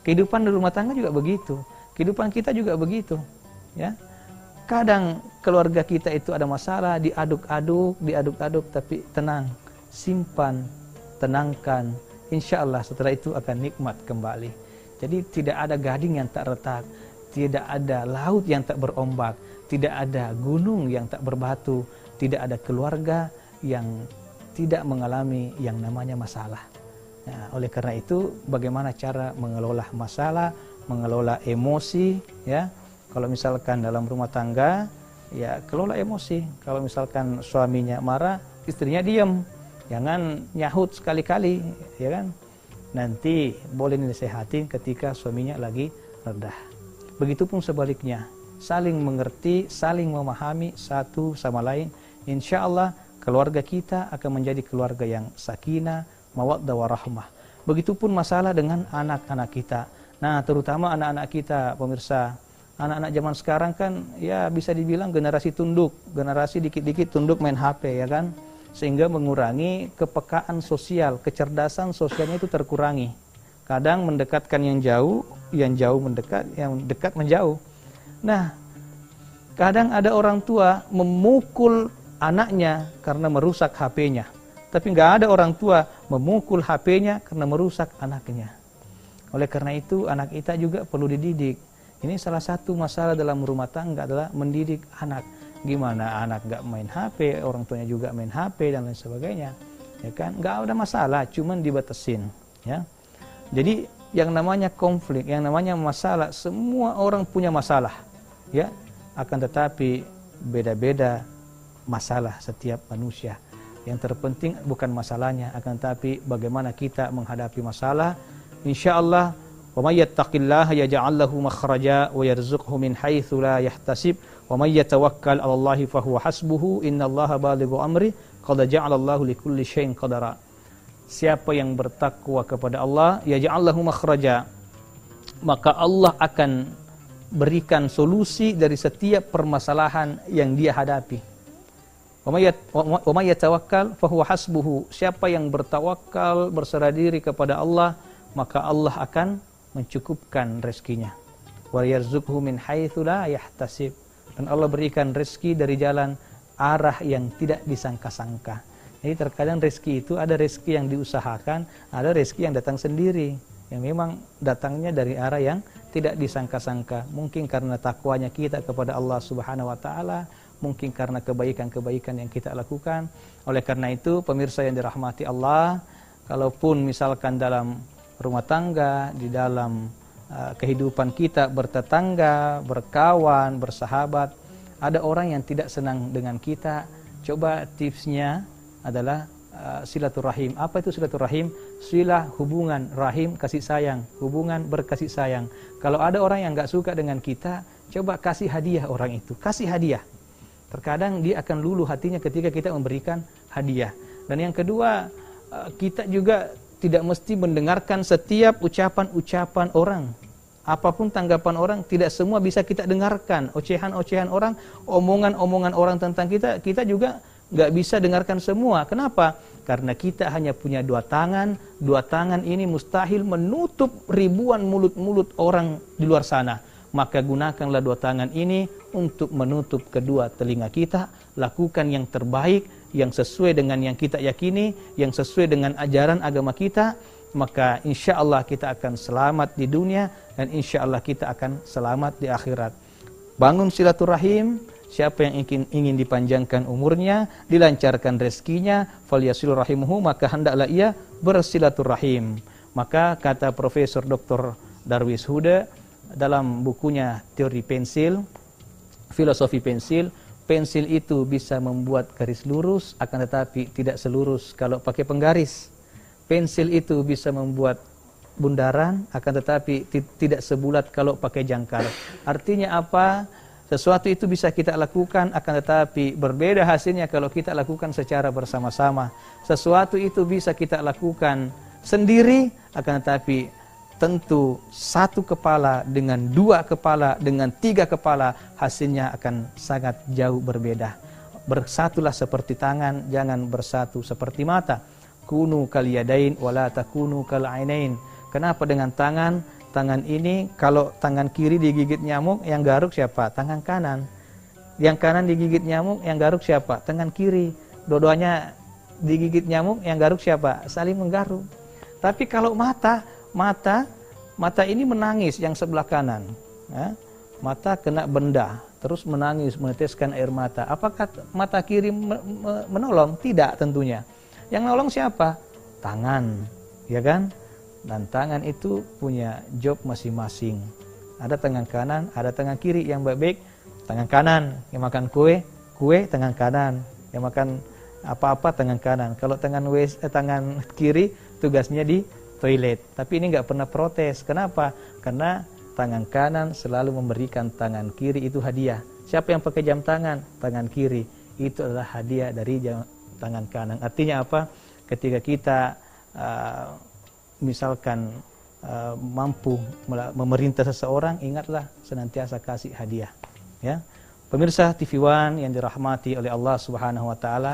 Kehidupan di rumah tangga juga begitu. Kehidupan kita juga begitu. Ya. Kadang keluarga kita itu ada masalah, diaduk-aduk, tapi tenang, simpan, tenangkan. Insya Allah setelah itu akan nikmat kembali. Jadi tidak ada gading yang tak retak, tidak ada laut yang tak berombak, tidak ada gunung yang tak berbatu, tidak ada keluarga yang tidak mengalami yang namanya masalah. Nah, oleh karena itu, bagaimana cara mengelola masalah, mengelola emosi, ya. Kalau misalkan dalam rumah tangga, ya kelola emosi. Kalau misalkan suaminya marah, istrinya diam. Jangan nyahut sekali-kali, ya kan. Nanti boleh dinasehatin ketika suaminya lagi redah. Begitupun sebaliknya, saling mengerti, saling memahami satu sama lain. Insya Allah keluarga kita akan menjadi keluarga yang sakinah, mawaddah warahmah. Begitupun masalah dengan anak-anak kita. Nah, terutama anak-anak kita, pemirsa. Anak-anak zaman sekarang kan ya bisa dibilang generasi tunduk, generasi dikit-dikit tunduk main HP, ya kan? Sehingga mengurangi kepekaan sosial, kecerdasan sosialnya itu terkurangi. Kadang mendekatkan yang jauh mendekat, yang dekat menjauh. Nah, kadang ada orang tua memukul anaknya karena merusak HP-nya. Tapi nggak ada orang tua memukul HP-nya karena merusak anaknya. Oleh karena itu, anak kita juga perlu dididik. Ini salah satu masalah dalam rumah tangga adalah mendidik anak. Gimana anak nggak main HP, orang tuanya juga main HP dan lain sebagainya. Ya kan? Nggak ada masalah, cuman dibatasin. Ya. Jadi yang namanya konflik, yang namanya masalah, semua orang punya masalah. Ya. Akan tetapi beda-beda masalah setiap manusia. Yang terpenting bukan masalahnya, akan tetapi bagaimana kita menghadapi masalah. Insyaallah, wa may yattaqillaha yaj'al lahu makhraja wa yarzuqhu min haitsu la yahtasib wa may yatawakkal 'ala Allahi fa huwa hasbuhu innallaha balighu amri qad ja'ala Allahu likulli syai'in qadara. Siapa yang bertakwa kepada Allah, yaj'al lahu makhraja, maka Allah akan berikan solusi dari setiap permasalahan yang dia hadapi. Wa may yatawakkal fa huwa hasbuhu. Siapa yang bertawakal, berserah diri kepada Allah, maka Allah akan mencukupkan rezekinya. Wa yarzuqhu min haitsu la yahtasib. Dan Allah berikan rezeki dari jalan arah yang tidak disangka-sangka. Jadi terkadang rezeki itu ada rezeki yang diusahakan, ada rezeki yang datang sendiri, yang memang datangnya dari arah yang tidak disangka-sangka. Mungkin karena takwanya kita kepada Allah Subhanahu wa taala, mungkin karena kebaikan-kebaikan yang kita lakukan. Oleh karena itu, pemirsa yang dirahmati Allah, kalaupun misalkan dalam rumah tangga, di dalam kehidupan kita bertetangga, berkawan, bersahabat, ada orang yang tidak senang dengan kita, coba tipsnya adalah silaturahim. Apa itu silaturahim? Silah, hubungan, rahim, kasih sayang, hubungan berkasih sayang. Kalau ada orang yang nggak suka dengan kita, coba kasih hadiah orang itu, kasih hadiah. Terkadang dia akan luluh hatinya ketika kita memberikan hadiah. Dan yang kedua, kita juga tidak mesti mendengarkan setiap ucapan-ucapan orang. Apapun tanggapan orang, tidak semua bisa kita dengarkan. Ocehan-ocehan orang, omongan-omongan orang tentang kita, kita juga nggak bisa dengarkan semua. Kenapa? Karena kita hanya punya dua tangan. Dua tangan ini mustahil menutup ribuan mulut-mulut orang di luar sana. Maka gunakanlah dua tangan ini untuk menutup kedua telinga kita. Lakukan yang terbaik, yang sesuai dengan yang kita yakini, yang sesuai dengan ajaran agama kita. Maka insya Allah kita akan selamat di dunia, dan insya Allah kita akan selamat di akhirat. Bangun silaturahim. Siapa yang ingin dipanjangkan umurnya, dilancarkan rezekinya, falyasil rahimuhu, maka hendaklah ia bersilaturahim. Maka kata Profesor Dr. Darwis Huda dalam bukunya Teori Pensil, Filosofi Pensil, pensil itu bisa membuat garis lurus, akan tetapi tidak selurus kalau pakai penggaris. Pensil itu bisa membuat bundaran, akan tetapi tidak sebulat kalau pakai jangkar. Artinya apa? Sesuatu itu bisa kita lakukan, akan tetapi berbeda hasilnya kalau kita lakukan secara bersama-sama. Sesuatu itu bisa kita lakukan sendiri, akan tetapi tentu satu kepala dengan dua kepala, dengan tiga kepala, hasilnya akan sangat jauh berbeda. Bersatulah seperti tangan, jangan bersatu seperti mata. Kunu kal yadain wala takunu kal ainain. Kenapa dengan tangan? tangan ini, kalau tangan kiri digigit nyamuk, yang garuk siapa? Tangan kanan. Yang kanan digigit nyamuk, yang garuk siapa? Tangan kiri. Dua-duanya digigit nyamuk, yang garuk siapa? Saling menggaruk. Tapi kalau mata ini menangis yang sebelah kanan. Ya. Mata kena benda, terus menangis, meneteskan air mata. Apakah mata kiri menolong? Tidak tentunya. Yang nolong siapa? Tangan, ya kan? Dan tangan itu punya job masing-masing. Ada tangan kanan, ada tangan kiri. Yang baik-baik tangan kanan, yang makan kue tangan kanan, yang makan apa-apa tangan kanan. Kalau tangan kiri tugasnya di toilet. Tapi ini nggak pernah protes. Kenapa? Karena tangan kanan selalu memberikan tangan kiri itu hadiah. Siapa yang pakai jam tangan? Tangan kiri. Itu adalah hadiah dari tangan kanan. Artinya apa? Ketika kita misalkan mampu memerintah seseorang, ingatlah senantiasa kasih hadiah. Ya, pemirsa TV One yang dirahmati oleh Allah Subhanahu Wa Taala,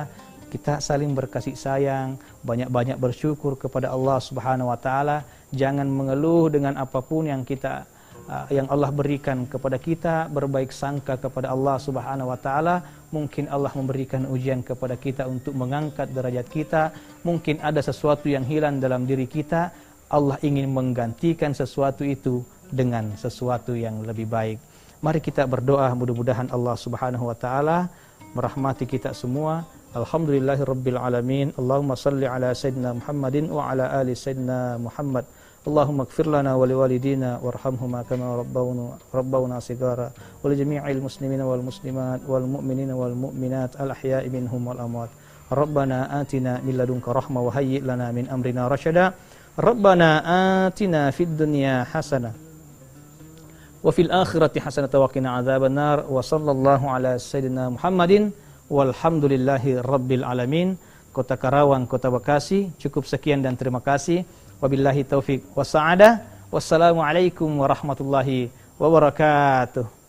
kita saling berkasih sayang, banyak-banyak bersyukur kepada Allah Subhanahu Wa Taala. Jangan mengeluh dengan apapun yang Allah berikan kepada kita, berbaik sangka kepada Allah Subhanahu Wa Taala. Mungkin Allah memberikan ujian kepada kita untuk mengangkat derajat kita. Mungkin ada sesuatu yang hilang dalam diri kita. Allah ingin menggantikan sesuatu itu dengan sesuatu yang lebih baik. Mari kita berdoa, mudah-mudahan Allah Subhanahu Wa Taala merahmati kita semua. Alhamdulillahirabbil alamin. Allahumma salli ala sayyidina Muhammadin wa ala ali sayyidina Muhammad. Allahumma ighfir lana wa liwalidina warhamhuma kama rabbawna sigara wa li jami'il muslimina wal muslimat wal mu'minina wal mu'minat al ahya'i minhum wal amwat. Rabbana atina min ladunka rahmah wa hayyi' lana min amrina rasyada. Rabbana atina fid dunya hasanah wa fil akhirati hasanatan wa qina adzabannar. Wa sallallahu ala sayyidina Muhammadin walhamdulillahi rabbil alamin. Kota Karawang, Kota Bekasi. Cukup sekian dan terima kasih. Wabillahi taufik wa sa'adah. Wassalamualaikum warahmatullahi wabarakatuh.